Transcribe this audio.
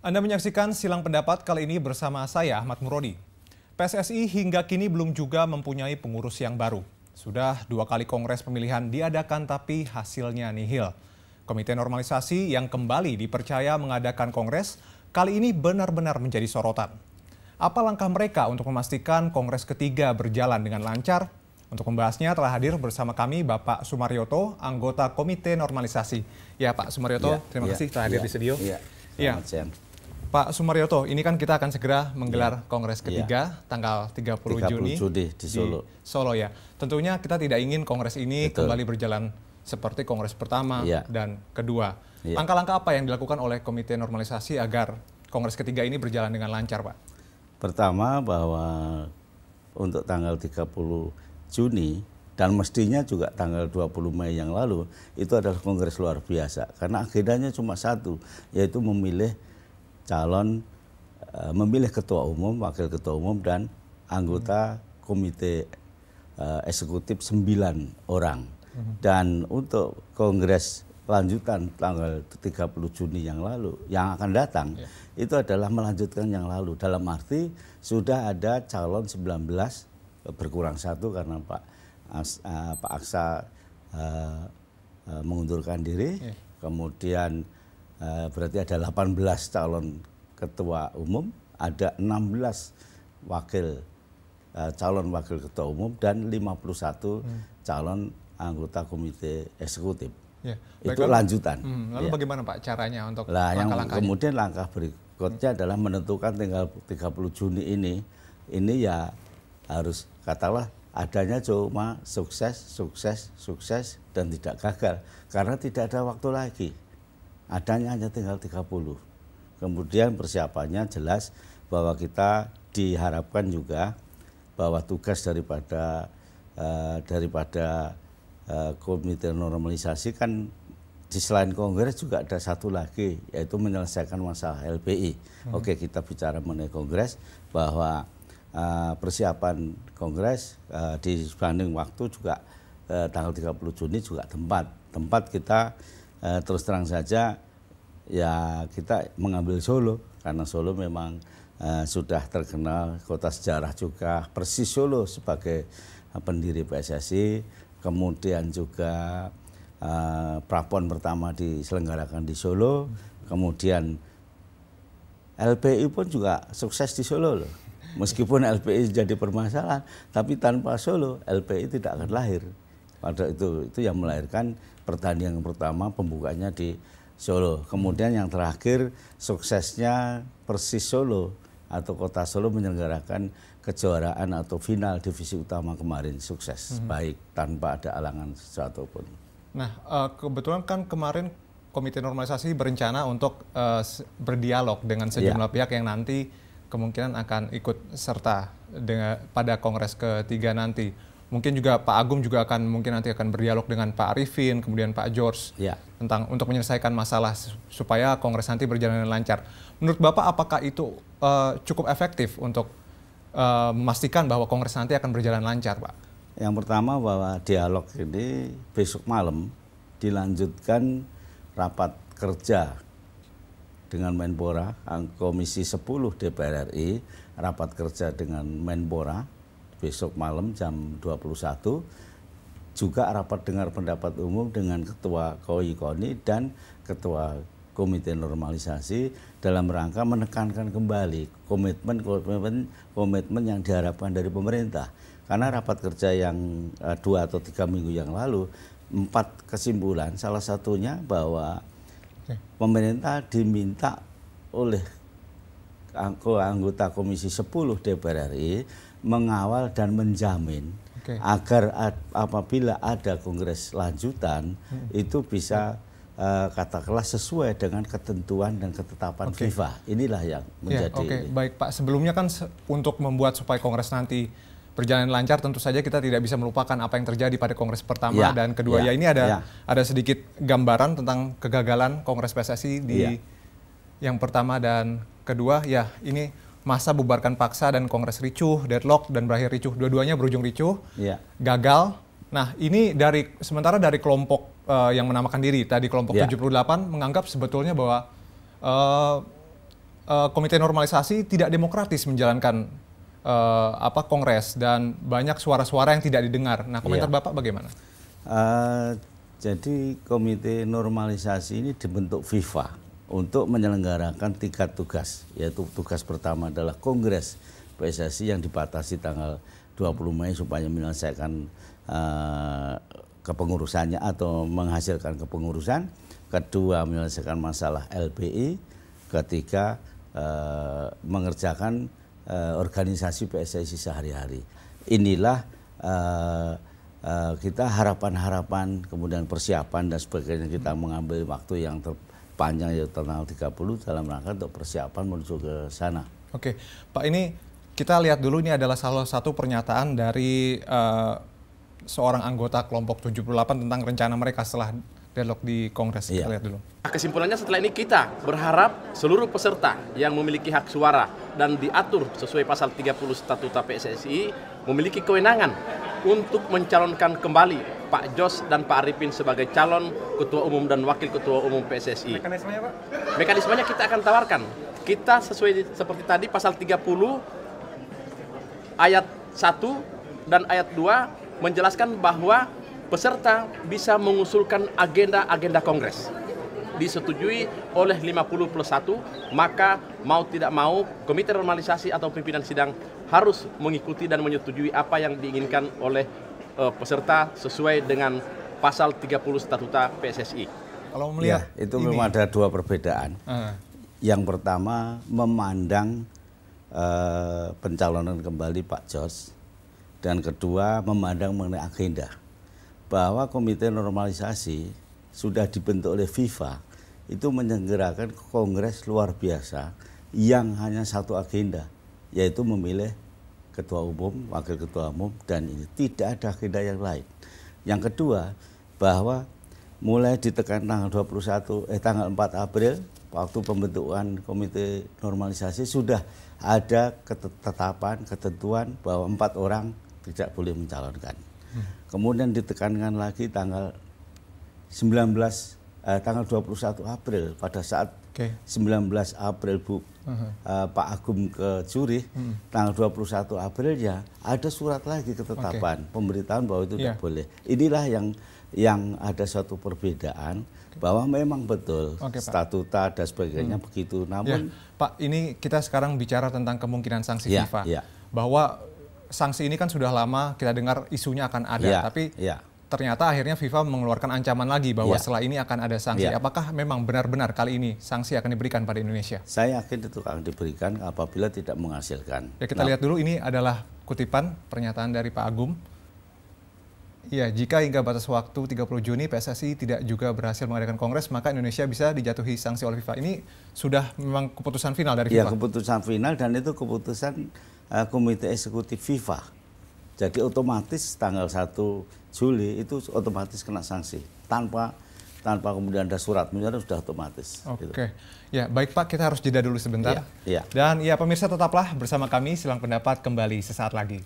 Anda menyaksikan Silang Pendapat kali ini bersama saya, Ahmad Murodi. PSSI hingga kini belum juga mempunyai pengurus yang baru. Sudah 2 kali kongres pemilihan diadakan tapi hasilnya nihil. Komite Normalisasi yang kembali dipercaya mengadakan kongres kali ini benar-benar menjadi sorotan. Apa langkah mereka untuk memastikan kongres ketiga berjalan dengan lancar? Untuk membahasnya telah hadir bersama kami Bapak Sumaryoto, anggota Komite Normalisasi. Ya Pak Sumaryoto, terima kasih telah hadir di studio. Ya. Pak Sumaryoto, ini kan kita akan segera menggelar kongres ketiga tanggal 30 Juni di Solo. Solo ya. Tentunya kita tidak ingin kongres ini kembali berjalan seperti kongres pertama dan kedua. Langkah-langkah apa yang dilakukan oleh Komite Normalisasi agar kongres ketiga ini berjalan dengan lancar, Pak? Pertama bahwa untuk tanggal 30 Juni dan mestinya juga tanggal 20 Mei yang lalu itu adalah kongres luar biasa karena agendanya cuma satu, yaitu memilih ketua umum, wakil ketua umum dan anggota komite eksekutif 9 orang. Dan untuk kongres lanjutan tanggal 30 Juni yang lalu yang akan datang itu adalah melanjutkan yang lalu, dalam arti sudah ada calon 19 berkurang 1 karena Pak Aksa mengundurkan diri, kemudian berarti ada 18 calon ketua umum, ada 16 calon wakil ketua umum dan 51 calon anggota komite eksekutif. Itu lanjutan. Lalu bagaimana Pak caranya untuk langkah-langkahnya? Kemudian langkah berikutnya adalah menentukan tanggal 30 Juni ini ya harus katakanlah adanya cuma sukses dan tidak gagal karena tidak ada waktu lagi. Adanya hanya tinggal 30. Kemudian persiapannya jelas bahwa kita diharapkan juga bahwa tugas daripada Komite Normalisasi kan di selain kongres juga ada satu lagi, yaitu menyelesaikan masalah LPI. Oke, kita bicara mengenai kongres bahwa persiapan kongres dibanding waktu juga tanggal 30 Juni juga tempat kita terus terang saja ya kita mengambil Solo karena Solo memang sudah terkenal kota sejarah juga, Persis Solo sebagai pendiri PSSI, kemudian juga prapon pertama diselenggarakan di Solo, kemudian LPI pun juga sukses di Solo loh. Meskipun LPI jadi permasalahan, tapi tanpa Solo LPI tidak akan lahir. Pada itu yang melahirkan pertandingan pertama pembukanya di Solo. Kemudian yang terakhir suksesnya Persis Solo atau Kota Solo menyelenggarakan kejuaraan atau final divisi utama kemarin sukses, baik tanpa ada alangan sesuatu pun. Nah, kebetulan kan kemarin Komite Normalisasi berencana untuk berdialog dengan sejumlah pihak yang nanti kemungkinan akan ikut serta pada kongres ketiga nanti. Mungkin juga Pak Agung juga mungkin nanti akan berdialog dengan Pak Arifin, kemudian Pak George tentang untuk menyelesaikan masalah supaya kongres nanti berjalan dengan lancar. Menurut Bapak apakah itu cukup efektif untuk memastikan bahwa kongres nanti akan berjalan lancar, Pak? Yang pertama bahwa dialog ini besok malam dilanjutkan rapat kerja dengan Menpora, Komisi 10 DPR RI, rapat kerja dengan Menpora besok malam jam 21, juga rapat dengar pendapat umum dengan Ketua KOI-KONI dan Ketua Komite Normalisasi dalam rangka menekankan kembali komitmen yang diharapkan dari pemerintah. Karena rapat kerja yang 2 atau 3 minggu yang lalu, 4 kesimpulan, salah satunya bahwa pemerintah diminta oleh anggota Komisi 10 DPR RI mengawal dan menjamin agar apabila ada kongres lanjutan itu bisa katakanlah sesuai dengan ketentuan dan ketetapan FIFA. Inilah yang menjadi. Baik Pak, sebelumnya kan untuk membuat supaya kongres nanti berjalan lancar tentu saja kita tidak bisa melupakan apa yang terjadi pada kongres pertama dan kedua. Ini ada sedikit gambaran tentang kegagalan kongres PSSI di yang pertama dan kedua. Ini masa bubarkan paksa dan kongres ricuh, deadlock dan berakhir ricuh. Dua-duanya berujung ricuh, gagal. Nah, ini sementara dari kelompok yang menamakan diri tadi kelompok 78 menganggap sebetulnya bahwa Komite Normalisasi tidak demokratis menjalankan kongres dan banyak suara-suara yang tidak didengar. Nah, komentar Bapak bagaimana? Jadi Komite Normalisasi ini dibentuk FIFA untuk menyelenggarakan 3 tugas, yaitu tugas pertama adalah Kongres PSSI yang dibatasi tanggal 20 Mei supaya menyelesaikan kepengurusannya atau menghasilkan kepengurusan. Kedua, menyelesaikan masalah LPI. Ketiga, mengerjakan organisasi PSSI sehari-hari. Inilah kita harapan-harapan, kemudian persiapan dan sebagainya, kita mengambil waktu yang terpanjang yaitu tanggal 30 dalam rangka untuk persiapan menuju ke sana. Oke, Pak, ini kita lihat dulu, ini adalah salah satu pernyataan dari seorang anggota kelompok 78 tentang rencana mereka setelah deadlock di Kongres. Kita lihat dulu. Kesimpulannya setelah ini kita berharap seluruh peserta yang memiliki hak suara dan diatur sesuai pasal 30 Statuta PSSI memiliki kewenangan untuk mencalonkan kembali Pak Jos dan Pak Arifin sebagai calon Ketua Umum dan Wakil Ketua Umum PSSI. Mekanismenya, Pak? Mekanismenya kita akan tawarkan. Kita sesuai seperti tadi pasal 30 ayat 1 dan ayat 2 menjelaskan bahwa peserta bisa mengusulkan agenda-agenda Kongres. Disetujui oleh 50+1, maka mau tidak mau Komite Normalisasi atau pimpinan sidang harus mengikuti dan menyetujui apa yang diinginkan oleh peserta sesuai dengan pasal 30 Statuta PSSI. Kalau melihat itu memang ada 2 perbedaan. Yang pertama, memandang pencalonan kembali Pak Jos, dan kedua, memandang mengenai agenda. Bahwa Komite Normalisasi sudah dibentuk oleh FIFA itu menyelenggarakan kongres luar biasa yang hanya satu agenda, yaitu memilih ketua umum, wakil ketua umum, dan ini tidak ada agenda yang lain. Yang kedua, bahwa mulai ditekan tanggal 4 April waktu pembentukan Komite Normalisasi sudah ada ketetapan, ketentuan bahwa 4 orang tidak boleh mencalonkan. Kemudian ditekankan lagi tanggal 21 April pada saat 19 April Pak Agung ke Zurich, tanggal 21 April ya ada surat lagi ketetapan pemberitahuan bahwa itu tidak boleh. Inilah yang ada suatu perbedaan bahwa memang betul statuta dan sebagainya begitu. Namun Pak, ini kita sekarang bicara tentang kemungkinan sanksi FIFA. Bahwa sanksi ini kan sudah lama kita dengar isunya akan ada, tapi ternyata akhirnya FIFA mengeluarkan ancaman lagi bahwa setelah ini akan ada sanksi. Apakah memang benar-benar kali ini sanksi akan diberikan pada Indonesia? Saya yakin itu akan diberikan apabila tidak menghasilkan. Ya, kita lihat dulu, ini adalah kutipan pernyataan dari Pak Agung. Ya, jika hingga batas waktu 30 Juni PSSI tidak juga berhasil mengadakan kongres, maka Indonesia bisa dijatuhi sanksi oleh FIFA. Ini sudah memang keputusan final dari FIFA? Ya, keputusan final, dan itu keputusan Komite Eksekutif FIFA. Jadi otomatis tanggal 1 Juli itu otomatis kena sanksi. Tanpa kemudian ada surat menyurat, sudah otomatis. Oke. Gitu. Ya, baik Pak, kita harus jeda dulu sebentar. Dan ya, pemirsa, tetaplah bersama kami, Silang Pendapat kembali sesaat lagi.